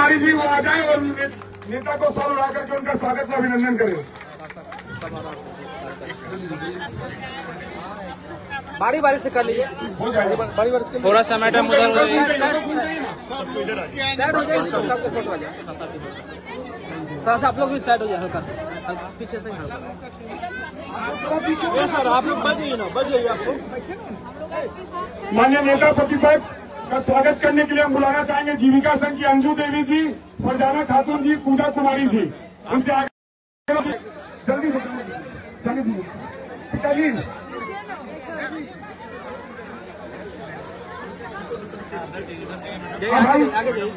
कुमारी जी वो आ जाए और नेता को सॉल उड़ा करके उनका स्वागत और अभिनंदन करें। बारी बारी से कर लीजिए, हो जाएगा बारी बारी से। थोड़ा सा मैडम उधर हो जाए, थोड़ा सा आप लोग भी साइड हो जाए, हल्का पीछे से सर आप लोग बजिए ना, बजिए आप लोग। माननीय नेता प्रतिपक्ष का स्वागत करने के लिए हम बुलाना चाहेंगे जीविका संघ की अंजू देवी जी, फरजाना खातून जी, पूजा कुमारी जी। उनसे आगे जल्दी पिताजी। अब हम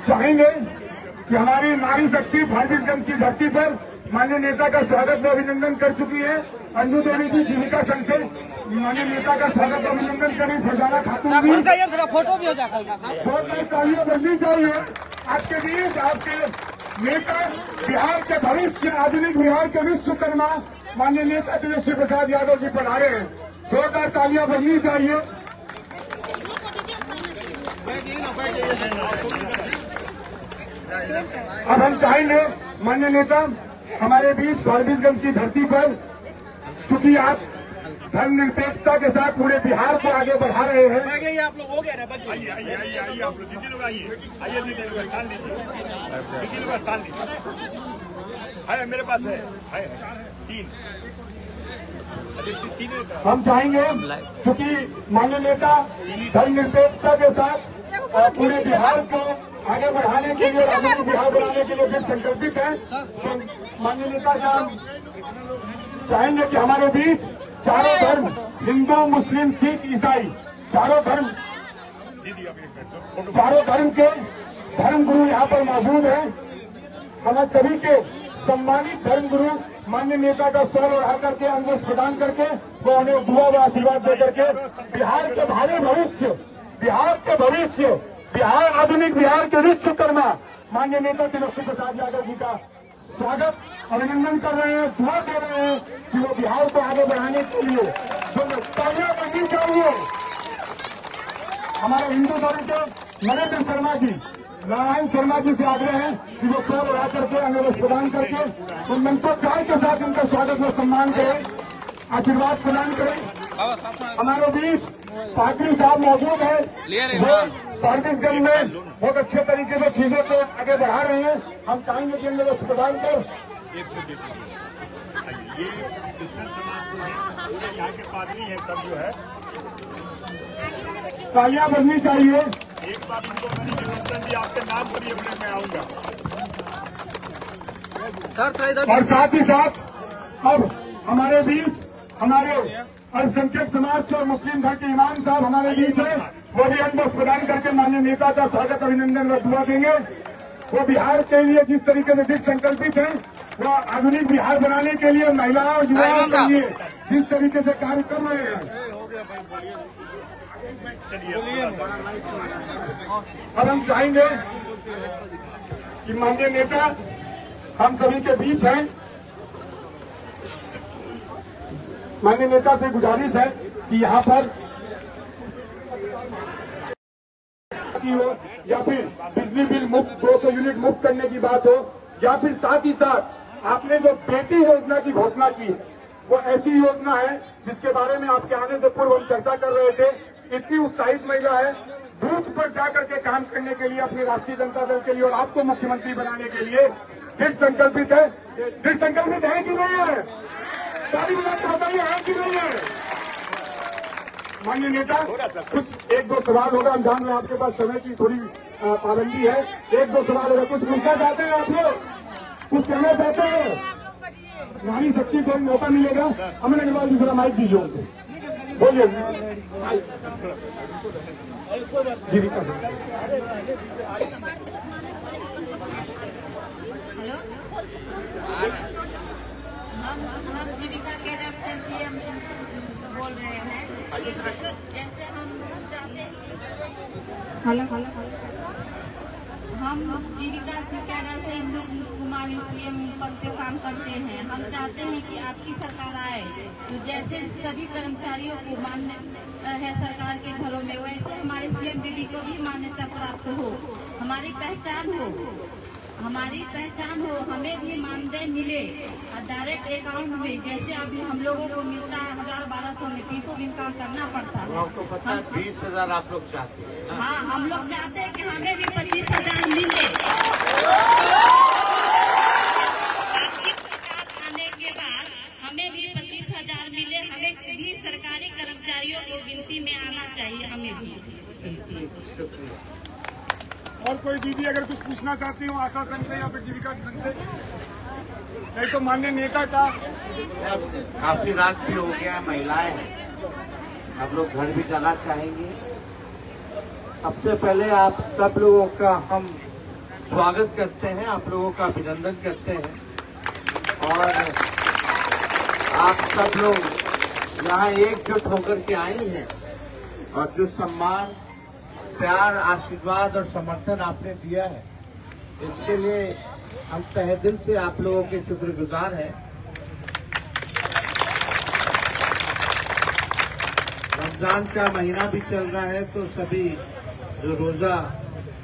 चाहेंगे कि हमारी नारी शक्ति फाजिलगंज की धरती पर माननीय नेता का स्वागत और अभिनंदन कर चुकी है। अंजू देवी जी जीविका संघ से माननीय नेता का स्वागत और अभिनंदन करें। फरजाना खातून जी, फोटो भी हो जाए हल्का सा। तालियां बजनी चाहिए आपके बीच। आपके नेता बिहार के भविष्य, आधुनिक बिहार के विश्वकर्मा माननीय नेता तेजस्वी प्रसाद यादव जी पधारे हैं। जोरदार तालियां बजनी चाहिए। अब हम चाहेंगे माननीय नेता हमारे बीच फाजिलगंज की धरती पर, क्योंकि आप धर्मनिरपेक्षता के साथ पूरे बिहार को आगे बढ़ा रहे हैं। आप लोग हो गया ना, बजिए। आइए आप लोग, दीदी लोग आइए, दीदी लोग स्थान लीजिए, दीदी लोग स्थान लीजिए। है मेरे पास है 3। हम चाहेंगे क्योंकि माननीय नेता धर्मनिरपेक्षता के साथ पूरे बिहार को आगे बढ़ाने के लिए, आधुनिक बिहार बनाने के लिए फिर संकल्पित है। तो माननीय नेता का चाहेंगे कि हमारे बीच चारों धर्म, हिंदू, मुस्लिम, सिख, ईसाई, चारों धर्म के धर्मगुरु यहाँ पर मौजूद हैं। हम सभी के सम्मानित धर्मगुरु माननीय नेता का सॉल उड़ा करके, अंगूठ प्रदान करके वो उन्हें दुआ व आशीर्वाद दे करके बिहार के भावी भविष्य, बिहार आधुनिक बिहार के विश्वकर्मा माननीय नेता तेजस्वी प्रसाद यादव जी का स्वागत अभिनंदन कर रहे हैं, दुआ दे रहे हैं कि वो बिहार को आगे बढ़ाने के लिए जो तालियां बजनी चाहिए। हमारे हिंदू धर्म के नरेंद्र शर्मा जी, नारायण शर्मा जी से आग्रह है कि वो सॉल उड़ा करके, अंगूठ प्रदान करके उन मंत्रोच्चार के साथ उनका स्वागत व सम्मान करें, आशीर्वाद प्रदान करें। हमारे बीच पाटिल साहब मौजूद है, वो फाजिलगंज में बहुत अच्छे तरीके से चीजों को आगे बढ़ा रहे हैं। हम चाहेंगे कि अंगूठ प्रदान कर। ये क्रिश्चियन समाज से पूरे यहाँ के पादरी हैं सब जो है, तालियां बजनी चाहिए। एक बार इनको मैंने निमंत्रण दिया, आपके नाम पर ये बोले मैं आऊंगा। और साथ ही साथ अब हमारे बीच हमारे अल्पसंख्यक समाज से और मुस्लिम धर्म के इमाम साहब हमारे बीच है, वो भी अंगूठ प्रदान करके माननीय नेता का स्वागत अभिनंदन व दुआ देंगे। वो बिहार के लिए जिस तरीके से दृढ़ संकल्पित है, वो आधुनिक बिहार बनाने के लिए महिलाओं और युवाओं के लिए जिस तरीके से कार्य कर रहे हैं। अब हम चाहेंगे कि माननीय नेता हम सभी के बीच हैं। माननीय नेता से गुजारिश है कि यहाँ पर हो या फिर बिजली बिल मुफ्त 200 यूनिट मुफ्त करने की बात हो, या फिर साथ ही साथ आपने जो बेटी योजना की घोषणा की, वो ऐसी योजना है जिसके बारे में आपके आने से पूर्व हम चर्चा कर रहे थे। इतनी उत्साहित महिला है, बूथ पर जाकर के काम करने के लिए अपनी राष्ट्रीय जनता दल के लिए और आपको मुख्यमंत्री बनाने के लिए दृढ़ संकल्पित है। दृढ़ संकल्पित है कि नहीं है? सारी बात बताइए, है कि नहीं है? माननीय नेता, कुछ 1-2 सवाल होगा। हम जान रहे हैं आपके पास समय की थोड़ी पाबंदी है। 1-2 सवाल होगा। कुछ पूछना चाहते हैं आप लोग? कुछ कहना चाहते हैं? नारी शक्ति को मौका मिलेगा। अमन अग्रवाल जी जरा माइक दीजिए उनसे, बोलिए। जीविका हम जीविका के सीएम बोल रहे हैं। जैसे हम चाहते हैं, हम जीविका कैडर से हिंदू कुमारी सीएम पद पे काम करते हैं। हम चाहते हैं कि आपकी सरकार आए तो जैसे सभी कर्मचारियों को मान्य है सरकार के घरों में, वैसे हमारे सीएम दीदी को भी मान्यता प्राप्त हो, हमारी पहचान हो। हमारी पहचान हो, हमें भी मानदेय मिले और डायरेक्ट अकाउंट में, जैसे अभी हम लोगों को मिलता है 1000-1200 में 30 दिन काम करना पड़ता है। आपको पता है 20,000 आप लोग चाहते हैं ना? हाँ, हम लोग चाहते हैं कि हमें भी 25,000 मिले। आपकी सरकार आने के बाद हमें भी 25,000 मिले। हमें भी सरकारी कर्मचारियों को गिनती में आना चाहिए, हमें भी। और कोई दीदी अगर कुछ पूछना चाहती हो आशा संघ से या फिर जीविका संघ से, नहीं तो माननीय नेता का। काफी रात भी हो गया, महिलाएं हैं, हम लोग घर भी जाना चाहेंगे। सबसे पहले आप सब लोगों का हम स्वागत करते हैं, आप लोगों का अभिनंदन करते हैं। और आप सब लोग यहाँ एकजुट होकर के आई हैं और जो सम्मान, प्यार, आशीर्वाद और समर्थन आपने दिया है, इसके लिए हम तहे दिल से आप लोगों के शुक्रगुजार हैं। रमजान का महीना भी चल रहा है, तो सभी जो रोजा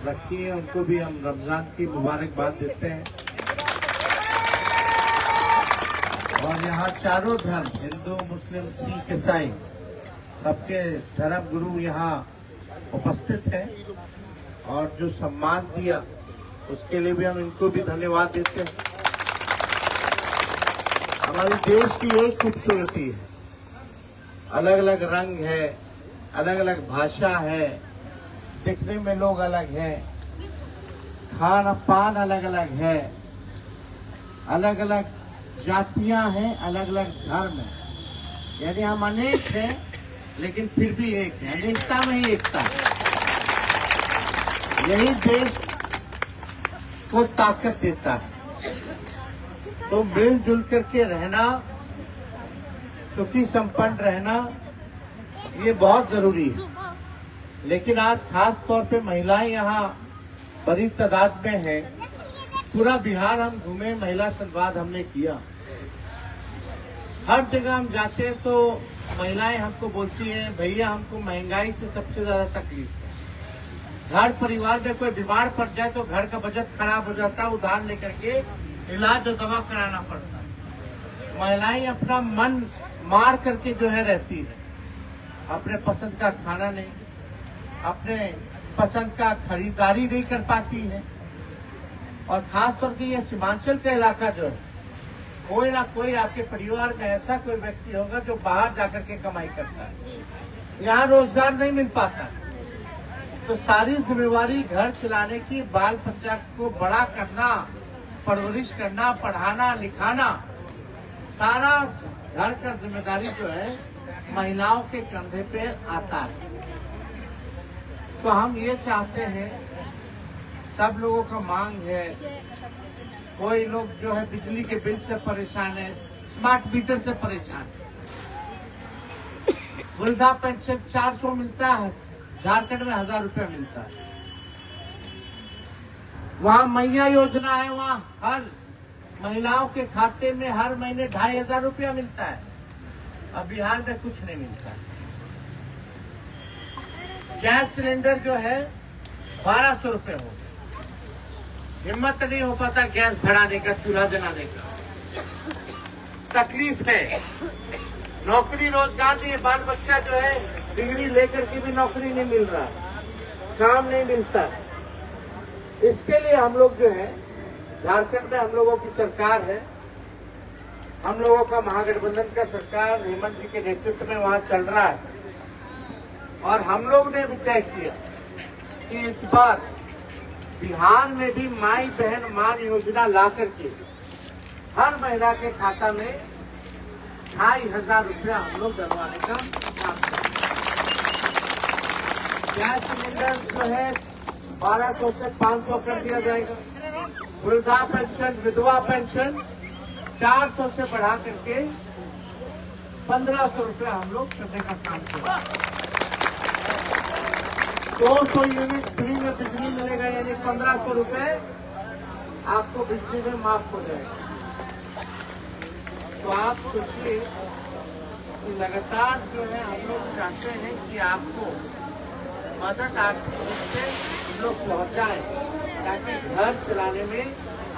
रखी है उनको भी हम रमजान की मुबारकबाद देते हैं। और यहाँ चारों धर्म, हिंदू, मुस्लिम, सिख, ईसाई, सबके धर्म गुरु यहाँ उपस्थित है और जो सम्मान दिया उसके लिए भी हम इनको भी धन्यवाद देते हैं। हमारे देश की एक खूबसूरती है, अलग अलग रंग है, अलग अलग भाषा है, दिखने में लोग अलग हैं, खान पान अलग अलग है, अलग अलग जातियां हैं, अलग अलग धर्म है। यानी हम अनेक हैं लेकिन फिर भी एक है, अनेकता में ही एकता है। यही देश को ताकत देता है। तो मिलजुल करके रहना, सुखी संपन्न रहना, ये बहुत जरूरी है। लेकिन आज खास तौर पे महिलाएं यहाँ बड़ी तादाद में है। पूरा बिहार हम घूमे, महिला संवाद हमने किया। हर जगह हम जाते हैं तो महिलाएं हमको बोलती हैं, भैया हमको महंगाई से सबसे ज्यादा तकलीफ है। घर परिवार में कोई बीमार पड़ जाए तो घर का बजट खराब हो जाता है, उधार लेकर के इलाज और दवा कराना पड़ता है। महिलाएं अपना मन मार करके जो है रहती है, अपने पसंद का खाना नहीं, अपने पसंद का खरीदारी नहीं कर पाती है। और खास तौर पे ये सीमांचल का इलाका जो है, कोई ना कोई आपके परिवार में ऐसा कोई व्यक्ति होगा जो बाहर जाकर के कमाई करता है, यहाँ रोजगार नहीं मिल पाता। तो सारी जिम्मेवारी घर चलाने की, बाल बच्चा को बड़ा करना, परवरिश करना, पढ़ाना लिखाना, सारा घर का जिम्मेदारी जो है महिलाओं के कंधे पे आता है। तो हम ये चाहते हैं, सब लोगों का मांग है, कोई लोग जो है बिजली के बिल से परेशान है, स्मार्ट मीटर से परेशान है। वृद्धा पेंशन 400 मिलता है, झारखंड में 1000 रुपया मिलता है। वहाँ मैया योजना है, वहाँ हर महिलाओं के खाते में हर महीने 2500 रुपया मिलता है। अब बिहार में कुछ नहीं मिलता है। गैस सिलेंडर जो है 1200 रुपये हो, हिम्मत नहीं हो पाता गैस भराने का, चूल्हा जलाने का। तकलीफ है, नौकरी रोजगार नहीं, बाल बच्चा जो है डिग्री लेकर के भी नौकरी नहीं मिल रहा, काम नहीं मिलता। इसके लिए हम लोग जो है, झारखंड में हम लोगों की सरकार है, हम लोगों का महागठबंधन का सरकार हेमंत जी के नेतृत्व में वहाँ चल रहा है। और हम लोग ने भी तय किया कि इस बार बिहार में भी माई बहन मान योजना ला करके हर महिला के खाता में 2500 रुपया हम लोग डलवाने का काम करेंगे। गैस सिलेंडर जो है 1200 से 500 कर दिया जाएगा। वृद्धा पेंशन, विधवा पेंशन 400 से बढ़ा करके 1500 रुपया हम लोग करने का काम करेंगे। 200 यूनिट फ्री में बिजली मिलेगा, यानी 1500 रुपए आपको बिजली में माफ हो जाएगा। तो आप सोचिए कि लगातार जो है हम लोग चाहते हैं कि आपको मदद आर्थिक रूप से हम लोग पहुँचाएं, ताकि घर चलाने में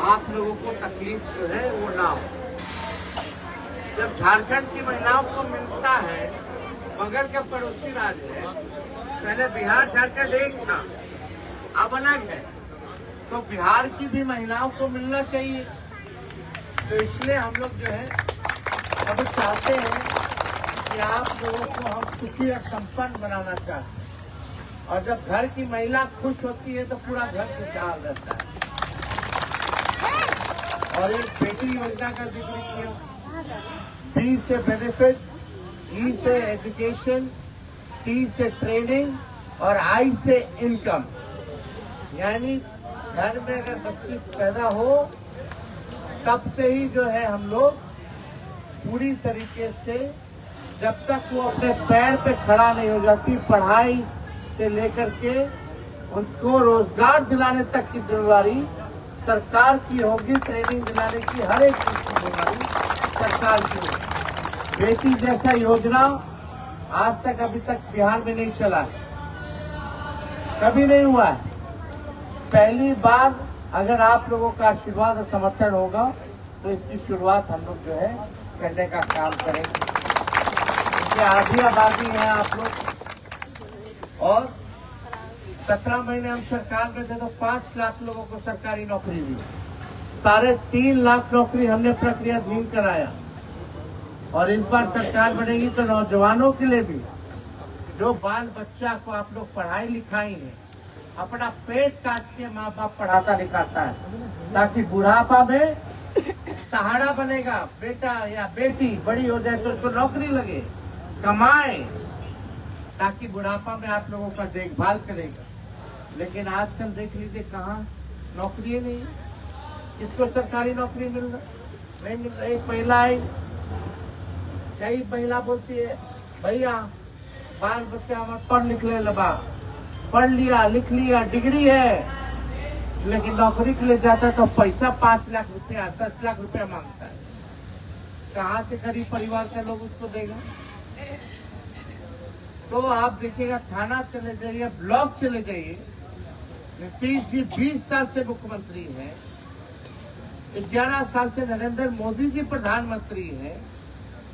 आप लोगों को तकलीफ जो है वो ना हो। जब झारखंड की महिलाओं को मिलता है, बगल का पड़ोसी राज्य है, पहले बिहार झारखंड एक था, अब अलग है, तो बिहार की भी महिलाओं को मिलना चाहिए। तो इसलिए हम लोग जो है अब चाहते हैं कि आप लोगों को हम सुखी और संपन्न बनाना चाहते हैं, और जब घर की महिला खुश होती है तो पूरा घर खुशहाल रहता है। और एक बेटी योजना का जिक्र किया, B से बेनिफिट, E से एजुकेशन, T से ट्रेनिंग और I से इनकम। यानी घर में अगर बच्ची पैदा हो तब से ही जो है हम लोग पूरी तरीके से, जब तक वो अपने पैर पे खड़ा नहीं हो जाती, पढ़ाई से लेकर के उनको रोजगार दिलाने तक की जिम्मेदारी सरकार की होगी। ट्रेनिंग दिलाने की हर एक चीज की जिम्मेदारी सरकार की होगी। बेटी जैसा योजना आज तक अभी तक बिहार में नहीं चला है, कभी नहीं हुआ है। पहली बार अगर आप लोगों का आशीर्वाद और समर्थन होगा तो इसकी शुरुआत हम लोग जो है करने का काम करेंगे। इसलिए आधी आबादी है आप लोग, और 17 महीने हम सरकार में थे तो 5 लाख लोगों को सरकारी नौकरी दी, 3.5 लाख नौकरी हमने प्रक्रियाधीन कराया। और इस बार सरकार बनेगी तो नौजवानों के लिए भी, जो बाल बच्चा को आप लोग पढ़ाई लिखाई है, अपना पेट काट के माँ बाप पढ़ाता लिखाता है, ताकि बुढ़ापा में सहारा बनेगा। बेटा या बेटी बड़ी हो जाए तो उसको नौकरी लगे, कमाए, ताकि बुढ़ापा में आप लोगों का देखभाल करेगा। लेकिन आजकल देख लीजिए कहाँ नौकरी नहीं, किसको सरकारी नौकरी नहीं मिल रही। एक महिला आई, कई महिला बोलती है भैया बाल बच्चा हमारे पढ़ लिख ले लबा, पढ़ लिया लिख लिया, डिग्री है, लेकिन नौकरी के लिए जाता है तो पैसा 5 लाख रुपया 10 लाख रुपया मांगता है। कहाँ से गरीब परिवार के लोग उसको देगा? तो आप देखिएगा, थाना चले जाइए, ब्लॉक चले जाइए, नीतीश जी 20 साल से मुख्यमंत्री हैं, 11 साल से नरेंद्र मोदी जी प्रधानमंत्री हैं,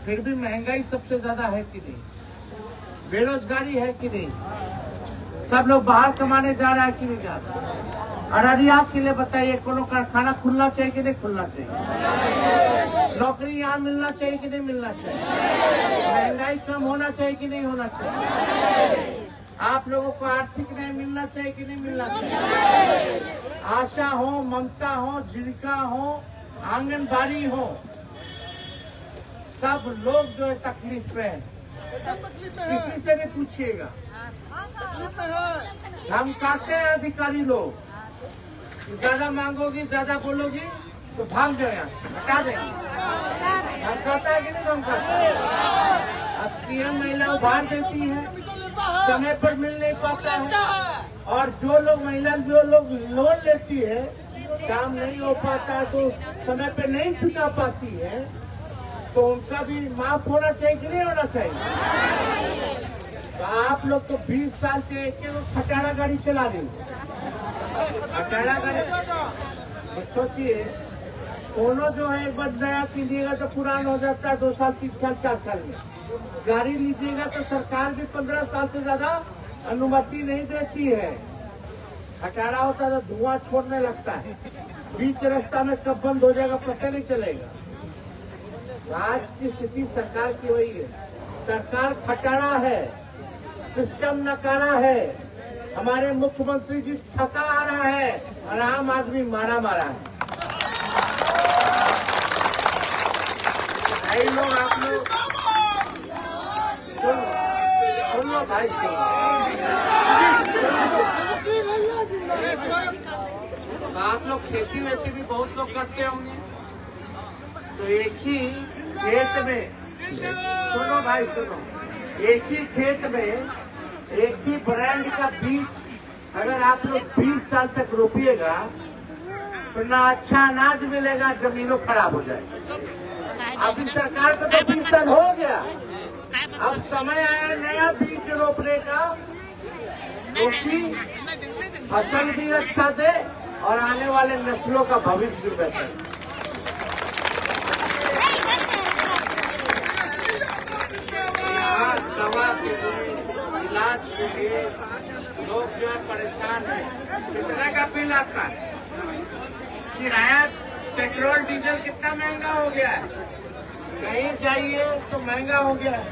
फिर भी महंगाई सबसे ज्यादा है कि नहीं, बेरोजगारी है कि नहीं, सब लोग बाहर कमाने जा रहा है कि नहीं जा रहा। अररिया के लिए बताइए, कोनो कारखाना खुलना चाहिए कि नहीं खुलना चाहिए? नौकरी यहाँ मिलना चाहिए कि नहीं मिलना चाहिए? महंगाई कम होना चाहिए कि नहीं होना चाहिए? आप लोगों को आर्थिक न्याय मिलना चाहिए कि नहीं मिलना चाहिए? आशा हो, ममता हो, जीविका हो, आंगनबाड़ी हो, सब लोग जो है तकलीफ पे है। किसी से भी पूछिएगा, हम कहते हैं अधिकारी लोग, ज्यादा मांगोगी ज्यादा बोलोगी तो भाग जाओ, यहाँ हटा देंगे। हम कहता है कि नहीं हम कहते? अब सीएम महिला उभार देती है, समय पर मिल नहीं पाता है, और जो लोग महिला जो लोग लोन लेती है, काम नहीं हो पाता है तो समय पे नहीं चुका पाती है, तो उनका भी माफ होना चाहिए कि नहीं होना चाहिए? तो आप लोग तो 20 साल से एक खटारा गाड़ी चला रही, खटारा गाड़ी। सोचिए, सोनो जो है एक बार नया कीजिएगा तो पुराना हो जाता है 2 साल 3 साल 4 साल में। गाड़ी लीजिएगा तो सरकार भी 15 साल से ज्यादा अनुमति नहीं देती है। खटारा होता तो धुआं छोड़ने लगता है, बीच रास्ता में कब बंद हो जाएगा पता नहीं चलेगा। आज की स्थिति सरकार की वही है, सरकार खटारा है, सिस्टम नकारा है, हमारे मुख्यमंत्री जी थका आ रहा है और आम आदमी मारा मारा है। भाई लोग, आप लोग सुन लो भाई, आप लोग खेती वेती भी बहुत लोग करते होंगे, तो एक ही खेत में, सुनो भाई सुनो, एक ही खेत में एक ही ब्रांड का बीज अगर आप लोग 20 साल तक रोपिएगा तो ना अच्छा अनाज मिलेगा, जमीनों खराब हो जाएगी। अभी सरकार को तो 20 साल हो गया, अब समय आया नया बीज रोपने का, क्योंकि फसल भी अच्छा दे और आने वाले नस्लों का भविष्य भी बेहतर है। यहाँ दवा के लिए, इलाज के लिए लोग जो है परेशान है। कितने का बिल आता है? किराया, पेट्रोल डीजल कितना महंगा हो गया है। कहीं जाइए तो महंगा हो गया है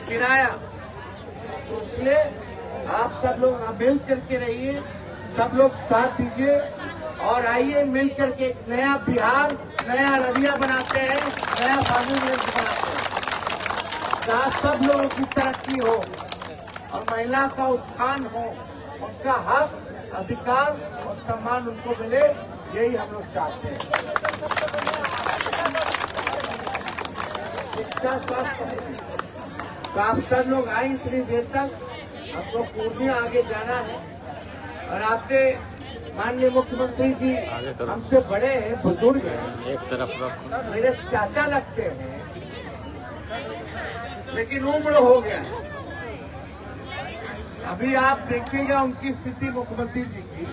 किराया। तो इसलिए आप सब लोग मिल करके रहिए, सब लोग साथ दीजिए और आइए मिल करके एक नया बिहार, नया रविया बनाते हैं, नया बाबूगंज बनाते हैं, जहाँ सब लोगों की तरक्की हो और महिला का उत्थान हो, उनका हक, अधिकार और सम्मान उनको मिले, यही हम लोग चाहते हैं। शिक्षा, स्वास्थ्य, तो आप सब लोग आए इतनी देर तक, हमको पूर्णिया आगे जाना है और आपके माननीय मुख्यमंत्री जी हमसे बड़े हैं, बुजुर्ग हैं, एक तरफ मेरे चाचा लगते हैं, लेकिन उम्र हो गया है। अभी आप देखिएगा उनकी स्थिति मुख्यमंत्री जी की,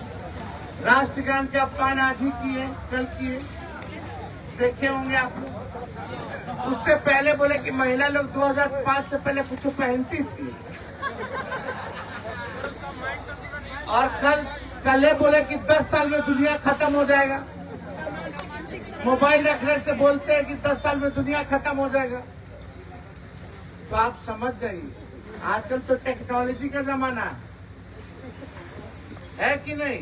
राष्ट्रगान के अपमान आज ही किए, कल किए, देखे होंगे आप लोग। उससे पहले बोले कि महिला लोग 2005 से पहले कुछ पहनती थी और कल बोले कि 10 साल में दुनिया खत्म हो जाएगा। मोबाइल रखने से बोलते हैं कि 10 साल में दुनिया खत्म हो जाएगा। तो आप समझ जाइए, आजकल तो टेक्नोलॉजी का जमाना है कि नहीं?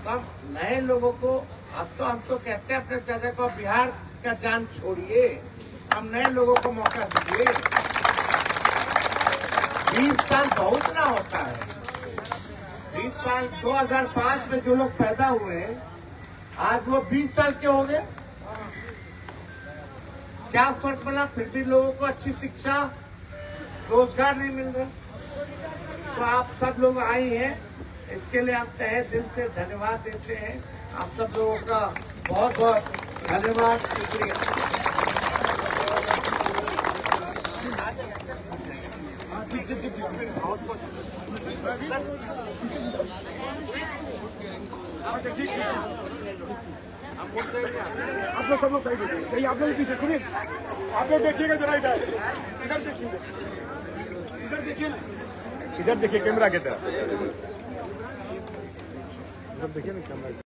तो हम नए लोगों को, अब तो हम तो कहते हैं अपने चाचा को, बिहार का जान छोड़िए, हम नए लोगों को मौका दीजिए। 20 साल बहुत ना होता है। 20 साल 2005 में जो लोग पैदा हुए, आज वो 20 साल के हो गए। क्या फर्क पड़ा? फिर भी लोगों को अच्छी शिक्षा, रोजगार नहीं मिल रहा। तो आप सब लोग आए हैं, इसके लिए आप तहे दिल से धन्यवाद देते हैं। आप सब लोगों का बहुत बहुत धन्यवाद, शुक्रिया। आप लोग सब लोग साइड देखिए, कहीं आप लोग पीछे सुनिए, आप लोग देखिएगा जरा, इधर देखिए, इधर देखिए कैमरा की तरफ, इधर देखिए ना कैमरा।